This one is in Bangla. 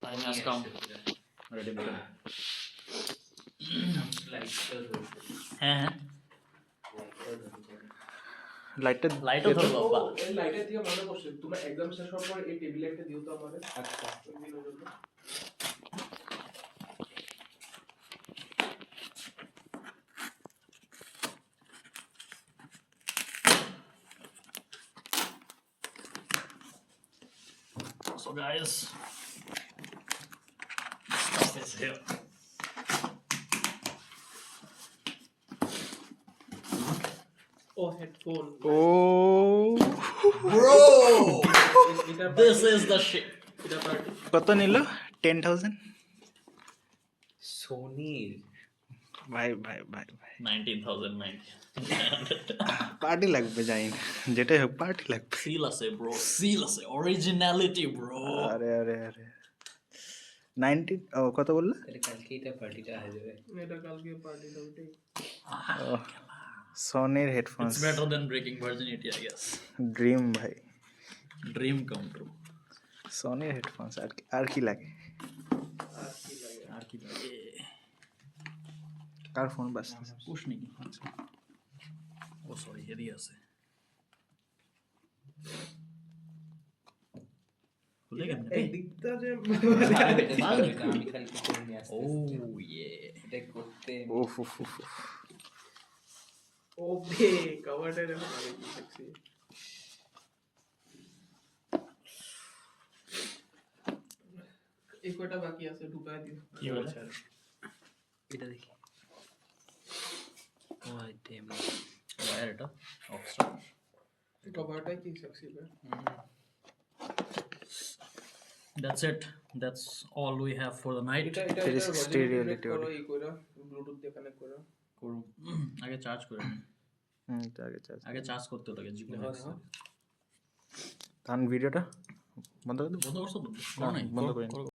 Time has come. Ready button. হ্যাঁ হ্যাঁ লাইটটা লাইটও ধরবো বাবা এই লাইটের দিয়ে মনে পড়ছে তোমরা এক্সাম শেষ হওয়ার পর এই টেবিলে একটা দিও তো আমাদের। আচ্ছা দিনের জন্য। So guys, stuff is here. ও হেডফোন ও Bro, এটা this is the shit. এটা পার্টি কত নিল 10,000 সোনির ভাই ভাই ভাই ভাই 19,090. পার্টি লাগবে জানি না যেটাই হোক পার্টি লাগবে Seal আছে bro, seal আছে, originality bro. আরে আরে আরে 19 ও কত বললে তাহলে কালকে এটা পার্টিটা হয়ে যাবে এটা কালকে পার্টিটা ওইটাই সোনির headphones It's better than breaking virginity, I guess. Dream ভাই Dream come true. সোনির হেডফোনস আর কি লাগে আর কি লাগে আর কি লাগে? কার ফোন বাজছে পুশ নাকি? ও সরি, এদিকে আছে। খুলে গেল এই দিকটা যে আমি কালকে করে নিয়ে আসতে Oh yeah. এটা করতে উফ উফ উফ উফ। ওকে কভারটা দেখো আগে কি সেক্সি এই কয়টা বাকি আছে ঢুকায় দিও কি বলে? এটা দেখি ও আইটেম Wire এটা অফস্টার। কভারটাই কি সেক্সি বে That's it. That's all we have for the night. এটা এটা There is stereo rate audio. করো এই কইরা ব্লুটুথ দিয়ে কানেক্ট করো করুন। আগে চার্জ করে নিই। তো আগে চার্জ আগে চার্জ করতে লাগে জীবনে। তাহলে ভিডিওটা বন্ধ করে দেবো বন্ধ করছো তো? না, বন্ধ করিনি। করো।